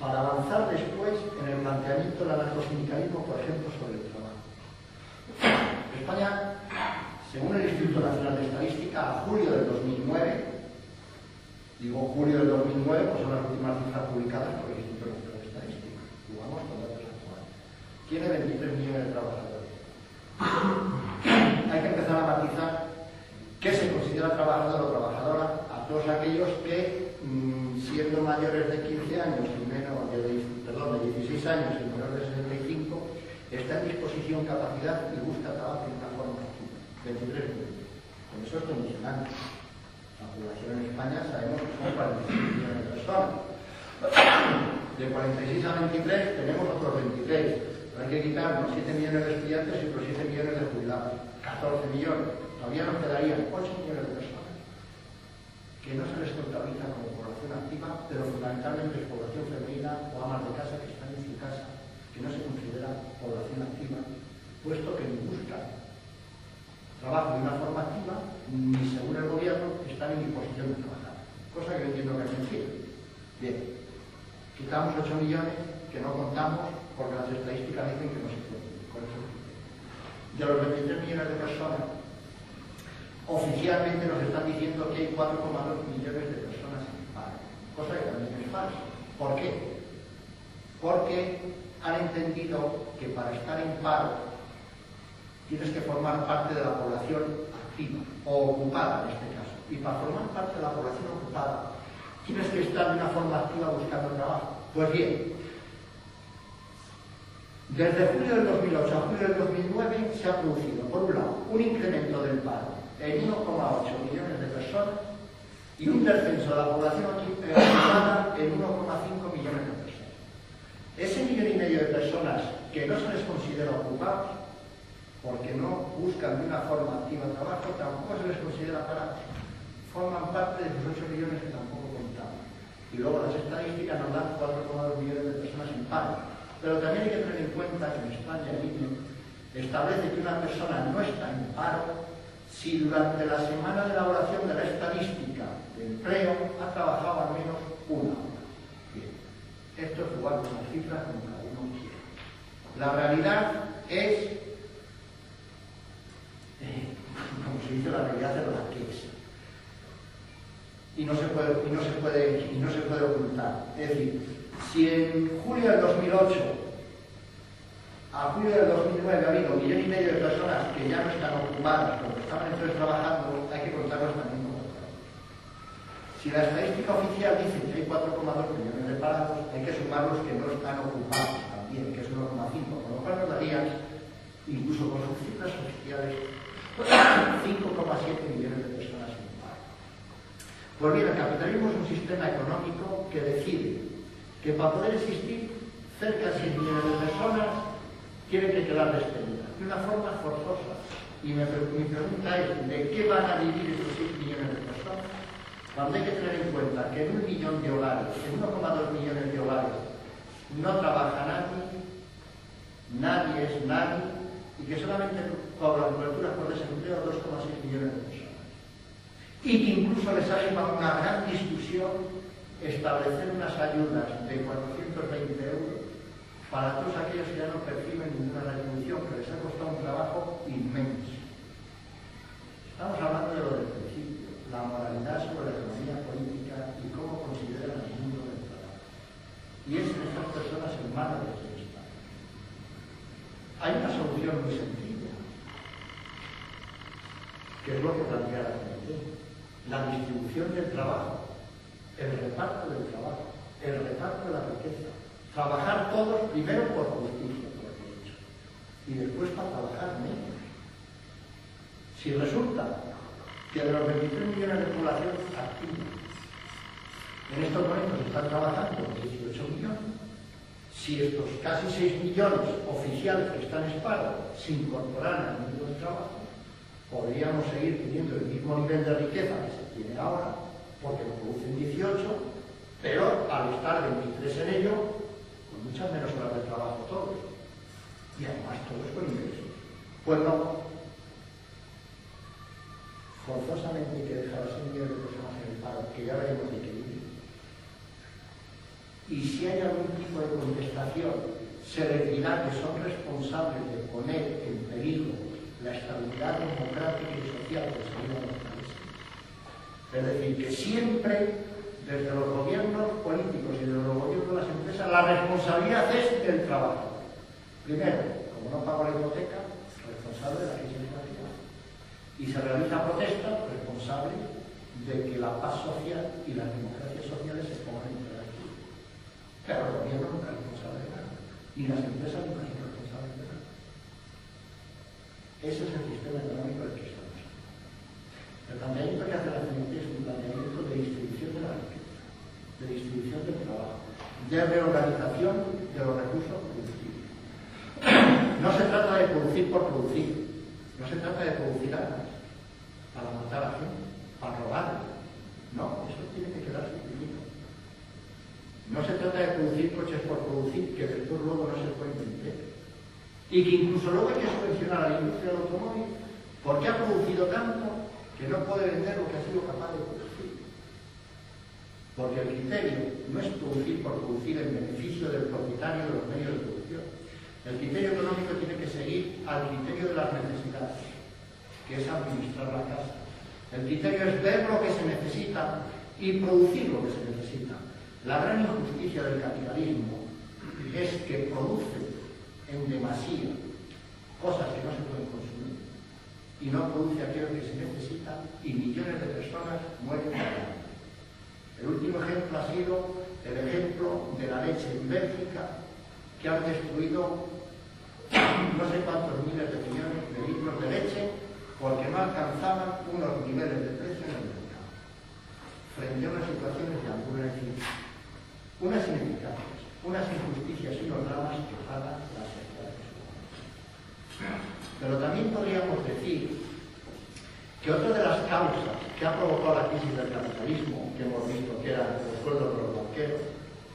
para avanzar después en el planteamiento del anarcosindicalismo, por ejemplo, sobre el trabajo. España, según el Instituto Nacional de Estadística, a julio del 2009, digo julio del 2009, pues son las últimas cifras publicadas por el Instituto Nacional de Estadística, jugamos con datos actuales, tiene 23 millones de trabajadores. Hay que empezar a matizar qué se considera trabajador o trabajadora a todos aquellos que, siendo mayores de 15 años y menos de 16 años y menores de 65, está en disposición, capacidad y busca trabajo de una forma activa. 23 millones. Con eso es condicionante. La población en España sabemos que son 46 millones de personas. De 46 a 23 tenemos otros 23. Pero hay que quitar unos 7 millones de estudiantes y otros 7 millones de jubilados. 14 millones. Todavía nos quedarían 8 millones de personas que no se les contabiliza como población activa, pero fundamentalmente es población femenina o amas de casa que están en su casa, que no se considera población activa, puesto que ni buscan trabajo de una forma activa, ni según el gobierno están en disposición de trabajar. Cosa que yo entiendo que es mentira. Bien, quitamos 8 millones que no contamos porque las estadísticas dicen que no se puede. Con eso. De los 23 millones de personas, oficialmente nos están diciendo que hay 4,2 millones de personas en paro, cosa que también es falso. ¿Por qué? Porque han entendido que para estar en paro tienes que formar parte de la población activa o ocupada en este caso. Y para formar parte de la población ocupada tienes que estar de una forma activa buscando trabajo. Pues bien, desde julio del 2008 a julio del 2009 se ha producido, por un lado, un incremento del paro en 1,8 millones de personas y un descenso de la población ocupada en 1,5 millones de personas. Ese 1,5 millones de personas que no se les considera ocupados, porque no buscan de una forma activa trabajo, tampoco se les considera parados. Forman parte de esos 8 millones que tampoco contamos. Y luego las estadísticas nos dan 4,2 millones de personas en paro. Pero también hay que tener en cuenta que en España el INE establece que una persona no está en paro si durante la semana de elaboración de la estadística de empleo ha trabajado al menos una hora. Bien, esto es jugar con las cifras como cada uno quiere. La realidad es, como se dice, la realidad es la que es. Y no se puede ocultar. Es decir, si en julio del 2008 a julio del 2009 ha habido 1,5 millones de personas que ya no están ocupadas, porque estaban entonces trabajando, hay que contarlos también como trabajadores. Si la estadística oficial dice que hay 4,2 millones de parados, hay que sumar los que no están ocupados también, que es 1,5, con lo cual nos daría, incluso con sus cifras oficiales, 5,7 millones de personas en paro. Pues bien, el capitalismo es un sistema económico que decide que para poder existir cerca de 6 millones de personas tienen que quedar despedidas de una forma forzosa. Y mi pregunta es, ¿de qué van a vivir esos 6 millones de personas? Cuando hay que tener en cuenta que en 1 millón de hogares, en 1,2 millones de hogares, no trabaja nadie es nadie, y que solamente cobran coberturas por desempleo 2,6 millones de personas. Y que incluso les ha llevado una gran discusión establecer unas ayudas de 420 euros para todos aquellos que ya no perciben ninguna retribución, que les ha costado un trabajo inmenso. Estamos hablando de lo del principio, la moralidad sobre la economía política y cómo consideran el mundo del trabajo. Y es en estas personas en manos de quien está. Hay una solución muy sencilla, que es lo que plantea la CNT, la distribución del trabajo, el reparto del trabajo, el reparto de la riqueza. Trabajar todos, primero por justicia, por derecho, y después para trabajar menos. Si resulta que de los 23 millones de población activa, en estos momentos están trabajando 18 millones, si estos casi 6 millones oficiales que están en paro se incorporaran al mundo del trabajo, podríamos seguir teniendo el mismo nivel de riqueza que se tiene ahora, porque lo producen 18, pero al estar 23 en ello, con muchas menos horas de trabajo todos. Y además todos con ingresos. Pues no. Forzosamente hay que dejar a 6 millones de personas en el paro, que ya veremos de qué viven. y si hay algún tipo de contestación, se les dirá que son responsables de poner en peligro la estabilidad democrática y social que se vive en los países. Es decir, que siempre, desde los gobiernos políticos y desde los gobiernos de las empresas, la responsabilidad es del trabajo. Primero, como no pago la hipoteca, responsable de la crisis climática. Y se realiza protesta, responsable de que la paz social y las democracias sociales se pongan en práctica. Pero el gobierno nunca es responsable de nada, ni las empresas nunca son responsables de nada. Ese es el sistema económico del que estamos. El planteamiento que hace la CNT es un planteamiento de distribución de la riqueza, de distribución del trabajo, de reorganización de los recursos productivos. No se trata de producir por producir, no se trata de producir armas para matar a gente, para robar. No, eso tiene que quedar suprimido. No se trata de producir coches por producir, que después luego no se puede vender. Y que incluso luego hay que subvencionar a la industria del automóvil porque ha producido tanto que no puede vender lo que ha sido capaz de producir. Porque el criterio no es producir por producir en beneficio del propietario de los medios de producción. El criterio económico tiene que seguir al criterio de las necesidades, que es administrar la casa. El criterio es ver lo que se necesita y producir lo que se necesita. La gran injusticia del capitalismo es que produce en demasía cosas que no se pueden consumir y no produce aquello que se necesita y millones de personas mueren de hambre. El último ejemplo ha sido el ejemplo de la leche en Bélgica, que han destruido no sé cuántos miles de millones de litros de leche porque no alcanzaban unos niveles de precio en el mercado, frente a unas situaciones de hambruna, es decir, unas ineficacias, unas injusticias y unos dramas que pagan las sociedades humanas. Pero también podríamos decir que otra de las causas que ha provocado la crisis del capitalismo, que hemos visto que eran los sueldos de los banqueros,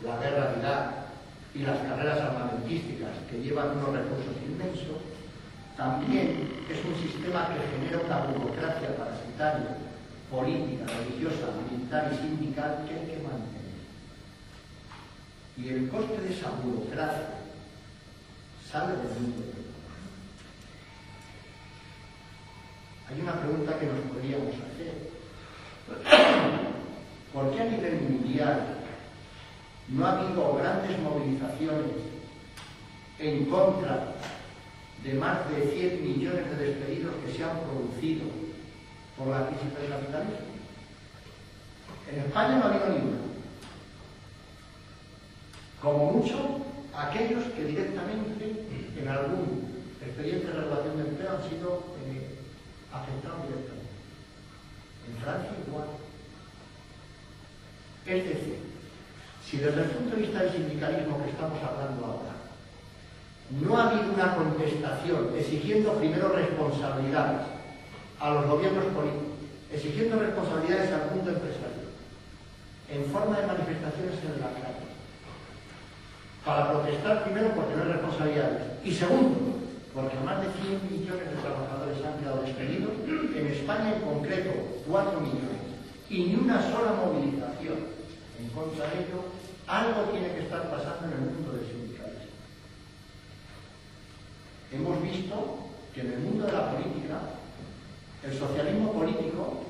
la guerra de Irak y las carreras armamentísticas que llevan unos recursos inmensos, también es un sistema que genera una burocracia parasitaria, política, religiosa, militar y sindical que hay que mantener. Y el coste de esa burocracia sale del mundo. Hay una pregunta que nos podríamos hacer. ¿Por qué a nivel mundial no ha habido grandes movilizaciones en contra de más de 100 millones de despedidos que se han producido por la crisis del capitalismo? En España no ha habido ninguna. Como mucho, aquellos que directamente en algún expediente de regulación de empleo han sido afectados directamente. En Francia igual. Es decir, si desde el punto de vista del sindicalismo que estamos hablando ahora, no ha habido una contestación exigiendo primero responsabilidades a los gobiernos políticos, exigiendo responsabilidades al mundo empresarial, en forma de manifestaciones en la calle, para protestar primero porque no hay responsabilidades y segundo, porque más de 100 millones de trabajadores han quedado despedidos, en España en concreto 4 millones, y ni una sola movilización en contra de ello, algo tiene que estar pasando en el mundo del sindicalismo. Hemos visto que en el mundo de la política, el socialismo político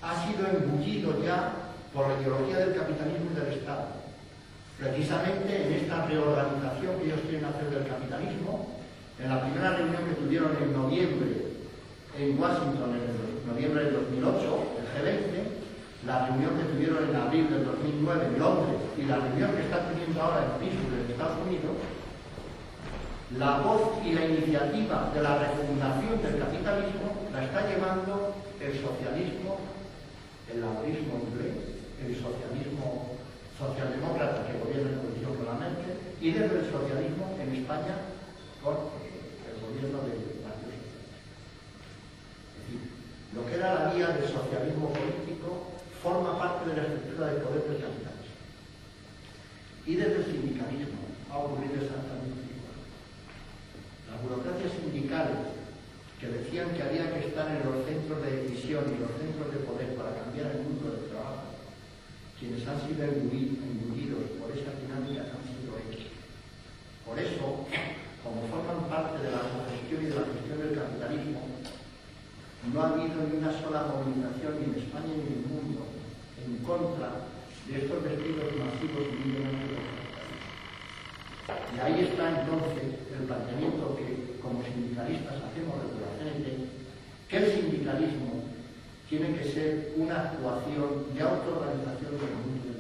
ha sido embullido ya por la ideología del capitalismo y del Estado. Precisamente en esta reorganización que ellos quieren hacer del capitalismo, en la primera reunión que tuvieron en noviembre en Washington, en noviembre del 2008, el G20, la reunión que tuvieron en abril del 2009 en Londres y la reunión que están teniendo ahora en Pittsburgh, en Estados Unidos, la voz y la iniciativa de la refundación del capitalismo la está llevando el socialismo, el laborismo inglés, el socialismo socialdemócrata que gobierna en coalición con la Merkel, y desde el socialismo en España con el gobierno del Partido Socialista. Es decir, lo que era la vía del socialismo político forma parte de la estructura de poder del capitalismo. Y desde el sindicalismo ha ocurrido exactamente igual. Las burocracias sindicales que decían que había que estar en los centros de decisión y los centros de poder para cambiar el mundo del trabajo, quienes han sido engullidos por esas dinámicas han sido ellos. Por eso, como forman parte de la cogestión y de la gestión del capitalismo, no ha habido ni una sola movilización ni en España ni en el mundo en contra de estos despidos masivos y millonarios. Y ahí está entonces el planteamiento que como sindicalistas hacemos desde la CNT, que el sindicalismo tiene que ser una actuación de autoorganización del mundo